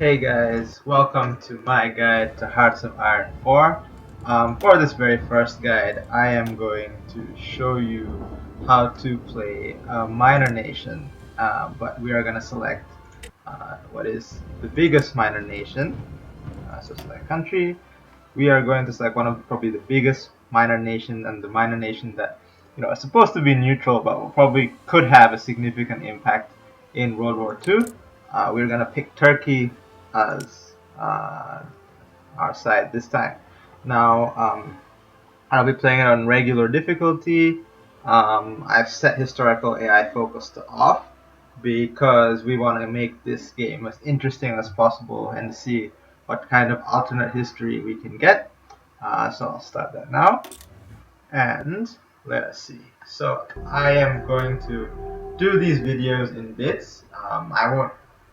Hey guys, welcome to my guide to Hearts of Iron 4. For this very first guide, I am going to show you how to play a minor nation, but we are going to select what is the biggest minor nation. So select country. We are going to select one of probably the biggest minor nation and the minor nation that is supposed to be neutral, but probably could have a significant impact in World War II. We're going to pick Turkey as our side this time. Now, I'll be playing it on regular difficulty. I've set historical AI focus to off because we want to make this game as interesting as possible and see what kind of alternate history we can get. So I'll start that now. And let us see. So I am going to do these videos in bits. I won't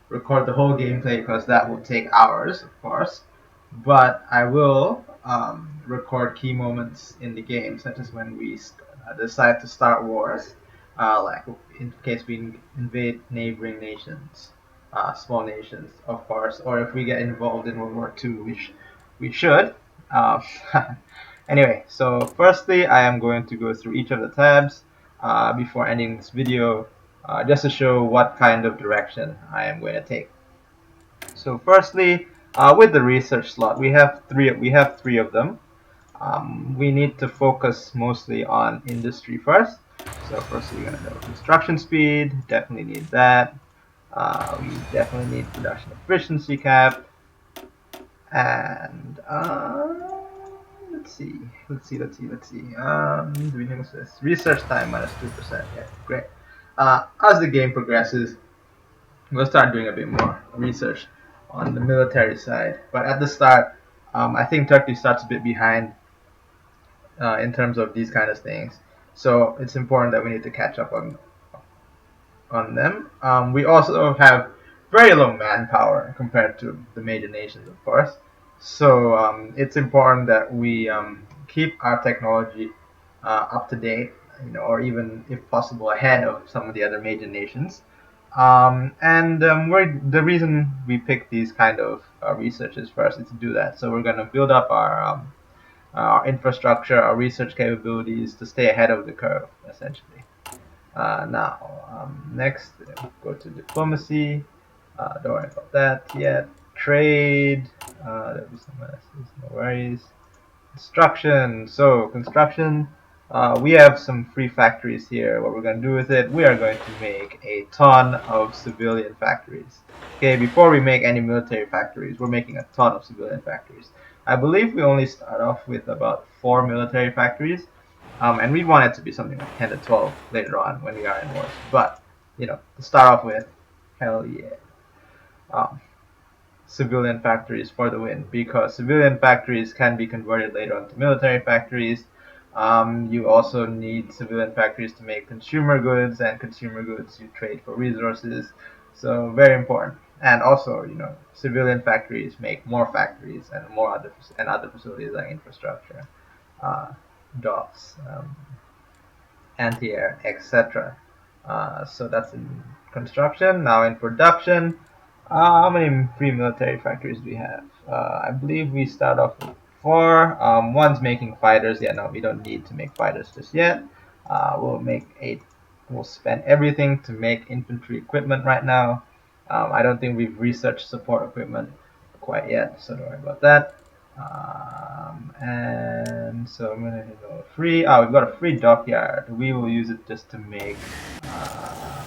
record the whole gameplay because that will take hours, of course. But I will record key moments in the game, such as when we decide to start wars, like in case we invade neighboring nations, small nations, of course, or if we get involved in World War II, which we should. Um, Anyway, so firstly, I am going to go through each of the tabs before ending this video, just to show what kind of direction I am going to take. So firstly, with the research slot, we have three of them. We need to focus mostly on industry first. So first we're gonna go construction speed. Definitely need that. We definitely need production efficiency cap, and let's see. Do we know this? Research time minus 2%. Yeah, great. As the game progresses, we'll start doing a bit more research on the military side. But at the start, I think Turkey starts a bit behind in terms of these kind of things. So it's important that we need to catch up on them. We also have very low manpower compared to the major nations, of course. So it's important that we keep our technology up to date, or even if possible ahead of some of the other major nations. The reason we pick these kind of researches first is to do that. So we're going to build up our infrastructure, our research capabilities to stay ahead of the curve, essentially. Next, go to diplomacy. Don't worry about that yet. Trade. There'll be some messages, no worries. Construction. So construction. We have some free factories here. What we're going to do with it, we are going to make a ton of civilian factories. Okay, before we make any military factories, we're making a ton of civilian factories. I believe we only start off with about 4 military factories, and we want it to be something like 10 to 12 later on when we are in wars. But, to start off with, hell yeah. Um, Civilian factories for the win, because civilian factories can be converted later on to military factories. You also need civilian factories to make consumer goods, and consumer goods you trade for resources. So very important. And also, civilian factories make more factories and other facilities like infrastructure, uh, docks, anti-air, etc. So that's in construction. Now in production, how many free military factories do we have? I believe we start off with 4. One's making fighters. Yeah, no, we don't need to make fighters just yet. We'll make 8. We'll spend everything to make infantry equipment right now. I don't think we've researched support equipment quite yet, so don't worry about that. And so I'm gonna hit a free. Oh, we've got a free dockyard. We will use it just to make uh,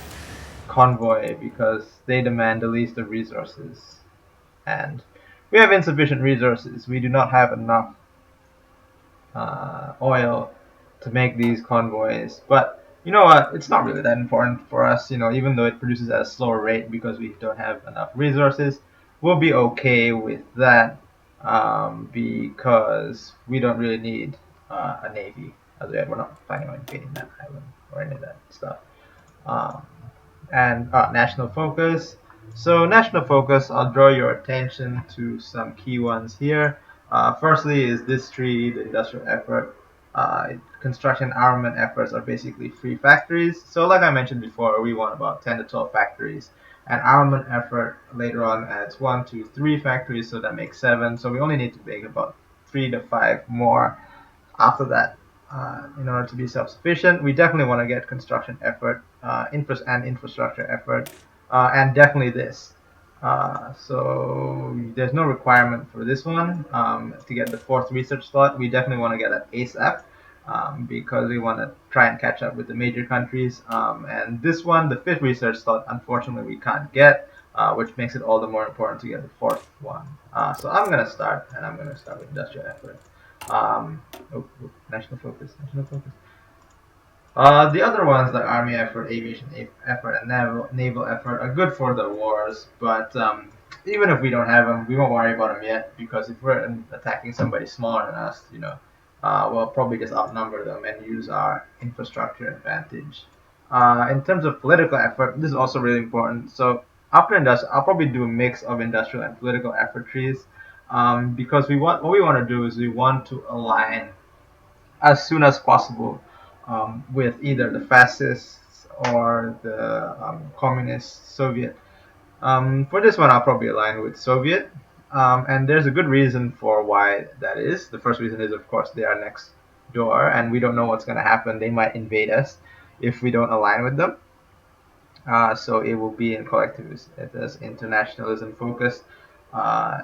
convoy because they demand the least of resources, and we have insufficient resources. We do not have enough oil to make these convoys. But you know what? It's not really that important for us. Even though it produces at a slower rate because we don't have enough resources, we'll be okay with that because we don't really need a navy. As we're not planning on invading that island or any of that stuff. Um, and national focus. So national focus, I'll draw your attention to some key ones here. Firstly is this tree, the industrial effort. Construction armament efforts are basically free factories. So like I mentioned before, we want about 10 to 12 factories. and armament effort later on adds 1, 2, 3 factories, so that makes 7. So we only need to make about 3 to 5 more after that in order to be self-sufficient. We definitely want to get construction effort, infrastructure effort, and definitely this. So there's no requirement for this one to get the 4th research slot. We definitely want to get that ASAP because we want to try and catch up with the major countries. And this one, the 5th research slot, unfortunately we can't get, which makes it all the more important to get the 4th one. So I'm going to start, and I'm going to start with industrial effort. Um, national focus, national focus. The other ones, like army effort, aviation effort, and naval effort, are good for the wars. But even if we don't have them, we won't worry about them yet because if we're attacking somebody smaller than us, we'll probably just outnumber them and use our infrastructure advantage. In terms of political effort, this is also really important. So after industrial, I'll probably do a mix of industrial and political effort trees because what we want to do is we want to align as soon as possible with either the fascists or the communist Soviet. For this one, I'll probably align with Soviet, and there's a good reason for why that is. The first reason is, of course, they are next door, and we don't know what's going to happen. They might invade us if we don't align with them. So it will be in collectivism, it is internationalism focused,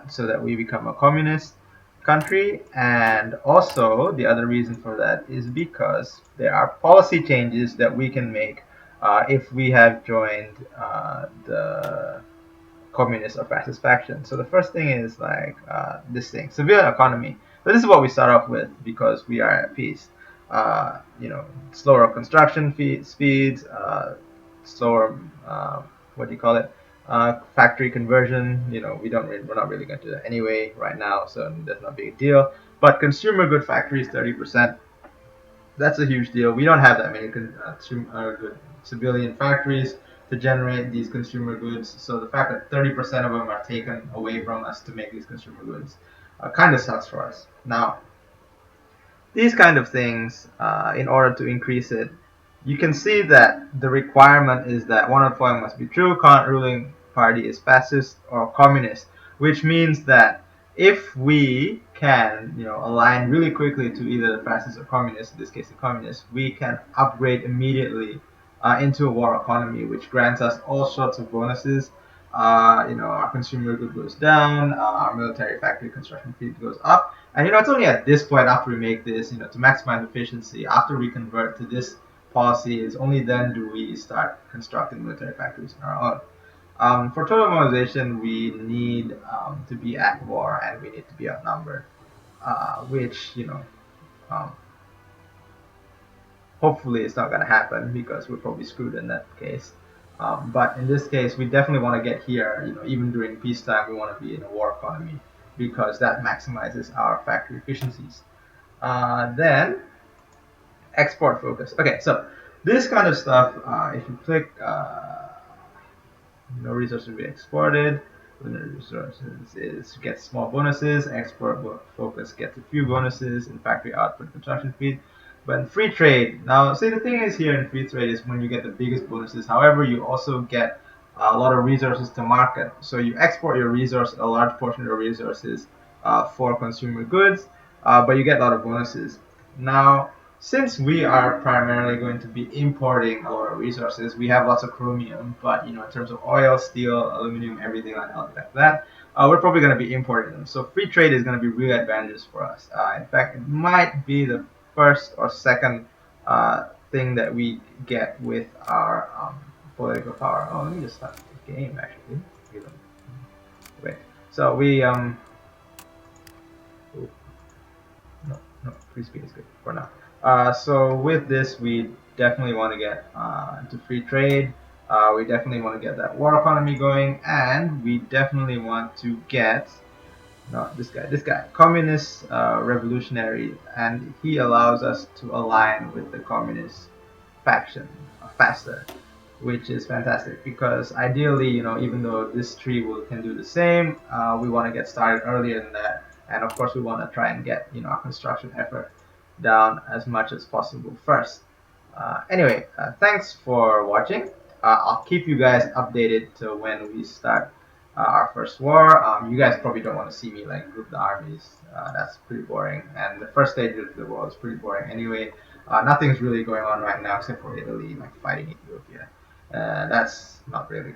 so that we become a communist country. And also, the other reason for that is because there are policy changes that we can make if we have joined the communist or fascist faction. So the first thing is like this thing, civilian economy. So this is what we start off with because we are at peace. Slower construction speeds, slower what do you call it? Factory conversion. We're not really going to do that anyway right now, so that's not a big deal. But consumer good factories, 30%. That's a huge deal. We don't have that many good civilian factories to generate these consumer goods. So the fact that 30% of them are taken away from us to make these consumer goods kind of sucks for us. Now, these kind of things, in order to increase it, you can see that the requirement is that one of the following must be true: current ruling party is fascist or communist, which means that if we can, align really quickly to either the fascist or communist, in this case the communist, we can upgrade immediately into a war economy, which grants us all sorts of bonuses. Our consumer good goes down, our military factory construction fleet goes up, and it's only at this point after we make this, to maximize efficiency, after we convert to this policy, is only then do we start constructing military factories on our own. For total mobilization, we need to be at war and we need to be outnumbered, which um, hopefully it's not going to happen because we're probably screwed in that case. But in this case, we definitely want to get here. Even during peacetime, we want to be in a war economy because that maximizes our factory efficiencies. Then export focus. Okay, so this kind of stuff, if you click no resources will be exported, resources gets small bonuses, export focus gets a few bonuses in factory output construction speed. But in free trade, now see, the thing is here in free trade is when you get the biggest bonuses. However, you also get a lot of resources to market. So you export your resource, a large portion of your resources for consumer goods, but you get a lot of bonuses. Now, since we are primarily going to be importing a lot of resources, we have lots of chromium, but in terms of oil, steel, aluminum, everything like that, we're probably going to be importing them. So free trade is going to be really advantageous for us. In fact, it might be the first or second thing that we get with our political power. Oh, let me just start the game actually. Wait. So we no, free speed is good for now. So with this, we definitely want to get into free trade. We definitely want to get that war economy going, and we definitely want to get this guy, communist revolutionary, and he allows us to align with the communist faction faster, which is fantastic because ideally, even though this tree can do the same, we want to get started earlier than that, and of course, we want to try and get our construction effort down as much as possible first. Anyway, thanks for watching. I'll keep you guys updated to when we start our first war. You guys probably don't want to see me like group the armies. That's pretty boring. And the first stage of the war is pretty boring anyway. Nothing's really going on right now except for Italy like fighting Ethiopia. That's not really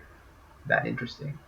that interesting.